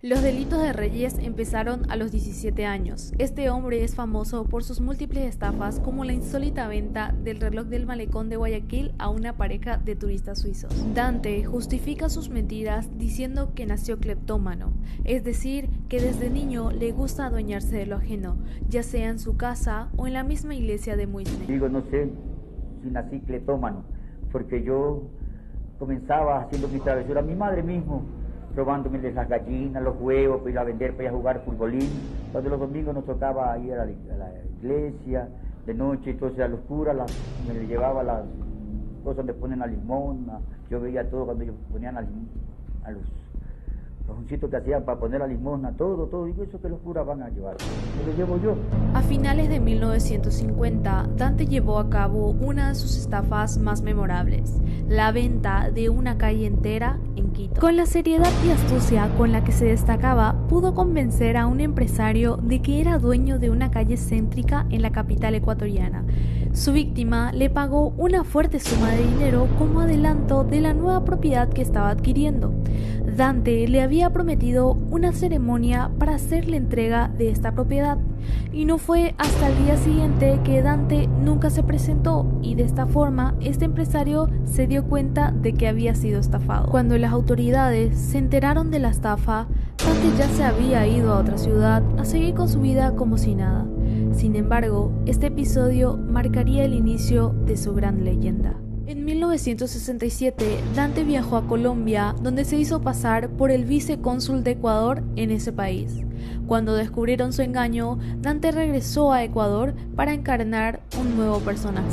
Los delitos de Reyes empezaron a los 17 años. Este hombre es famoso por sus múltiples estafas, como la insólita venta del reloj del malecón de Guayaquil a una pareja de turistas suizos. Dante justifica sus mentiras diciendo que nació cleptómano, es decir, que desde niño le gusta adueñarse de lo ajeno, ya sea en su casa o en la misma iglesia de Muisne. Digo, no sé si nací cleptómano, porque yo comenzaba haciendo mi travesura, mi madre mismo, robándome las gallinas, los huevos, para ir a vender, para ir a jugar futbolín. Cuando los domingos nos tocaba ir a la iglesia, de noche, entonces a los curas me llevaba las cosas donde ponen la limosna. Yo veía todo cuando ellos ponían a los cajoncitos que hacían para poner la limosna, todo, digo, eso que los curas van a llevar, lo llevo yo. A finales de 1950, Dante llevó a cabo una de sus estafas más memorables, la venta de una calle entera en Quito. Con la seriedad y astucia con la que se destacaba, pudo convencer a un empresario de que era dueño de una calle céntrica en la capital ecuatoriana. Su víctima le pagó una fuerte suma de dinero como adelanto de la nueva propiedad que estaba adquiriendo. Dante le había prometido una ceremonia para hacer la entrega de esta propiedad, y no fue hasta el día siguiente que Dante nunca se presentó, y de esta forma este empresario se dio cuenta de que había sido estafado. Cuando las autoridades se enteraron de la estafa, Dante ya se había ido a otra ciudad a seguir con su vida como si nada. Sin embargo, este episodio marcaría el inicio de su gran leyenda. En 1967, Dante viajó a Colombia, donde se hizo pasar por el vicecónsul de Ecuador en ese país. Cuando descubrieron su engaño, Dante regresó a Ecuador para encarnar un nuevo personaje.